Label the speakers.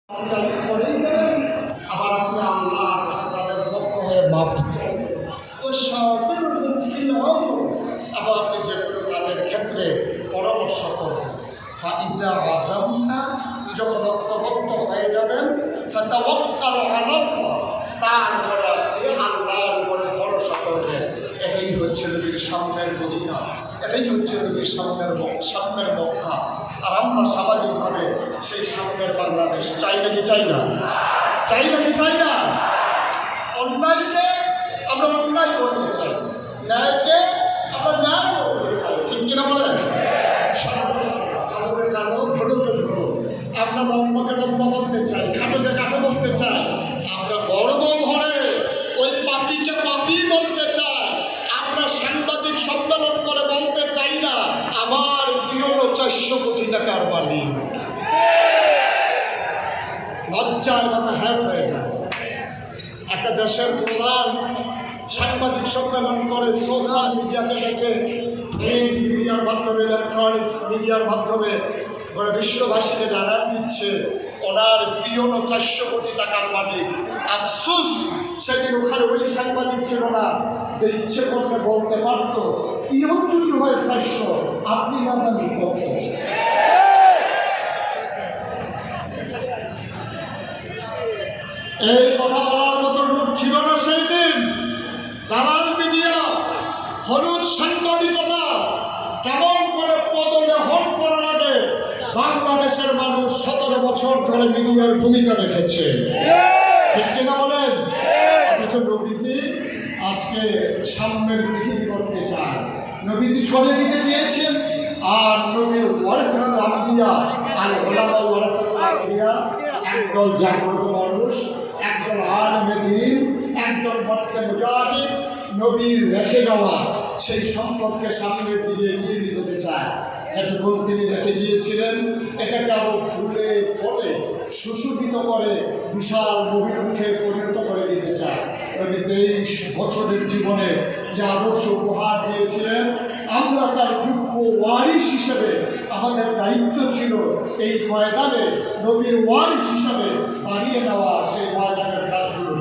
Speaker 1: করেই দেবেন, আবার আপনি আল্লাহর কাছে তাদের পক্ষ হয়ে মাপ চাইবেন। আবার আপনি যে কোনো কাজের ক্ষেত্রে পরামর্শ করবেন। ফাইজা আযামতা, যখন ঐক্যবদ্ধ হয়ে যাবেন, ফাতাওয়াক্কাল আলাল্লাহ, তারপরে আপনি আল্লাহর উপরে ভরসা করবেন। এটাই হচ্ছে নবীর সামনের মদিনা, এটাই হচ্ছে নবীর সামনের মক্কা। আর আমরা সামাজিকভাবে সেই সামনের বাংলাদেশ চাই নাকি চাই না? চাই নাকি চাই না? অন্যায়কে আমরা অন্যায় করতে চাই, ন্যায়কে আমরা ন্যায় করতে চাই, ঠিক কিনা বলেন? কালোকে কালো, ধরোকে ধরো। আমরা লম্বাকে লম্বা বলতে চাই, খাটোকে কাঠো বলতে চাই। আমরা গর্ব ভরে ওই পাপিকে পাপি বলতে চাই। আমরা সাংবাদিক সম্মেলন করে বলতে চাই না আমার প্রিয় 400 কোটি টাকার মালিক। লজ্জায় মাথা হ্যাট হয়ে যায়। একটা দেশের প্রধান সাংবাদিক সম্মেলন করে সোশ্যাল মিডিয়াকে দেখে, প্রিন্ট মিডিয়ার মাধ্যমে, ইলেকট্রনিক্স মিডিয়ার মাধ্যমে ওরা বিশ্ববাসীকে জানান দিচ্ছে ওনার প্রিয় 400 কোটি টাকার মালিক। আফসোস সেদিন ওখানে ওই সাংবাদিক ছিল না যে ইচ্ছে করতে বলতে পারত প্রিয় যদি হয় 400, আপনি না জানি কত। এই কথা বলার মতো লোক ছিল না সেই দিন। দালাল মিডিয়া, হলুদ সাংবাদিকতা কেমন করে পদলেহন করা লাগে বাংলাদেশের মানুষ 17 বছর ধরে মিডিয়ার ভূমিকা দেখেছে, ঠিক কিনা বলেন? অথচ নবীজি আজকে সামনের পৃথিবী করতে চান, নবীজি ছড়িয়ে দিতে চেয়েছেন। আর নবীর ওয়ারিসুল আম্বিয়া আর ওলামা ওয়ারাসাতুল আম্বিয়া, একদল জাগ্রত মানুষ, একদল আলেমে দ্বীন, একদল মক্কা মুজাহিদ নবীর রেখে যাওয়া সেই সম্পদকে সামনের দিকে এগিয়ে নিয়ে যেতে চায়। যেটুকু তিনি রেখে গিয়েছিলেন এটাকে আরো ফুলে ফলে সুশোভিত করে বিশাল নবীরুক্ষে পরিণত করে দিতে চায়। নবী 23 বছরের জীবনে যে আদর্শ উপহার দিয়েছিলেন, আমরা তার যোগ্য ওয়ারিশ হিসেবে আমাদের দায়িত্ব ছিল এই ময়দানে নবীর ওয়ারিশ হিসাবে বাড়িয়ে নেওয়া সেই ময়দানের কাজগুলো।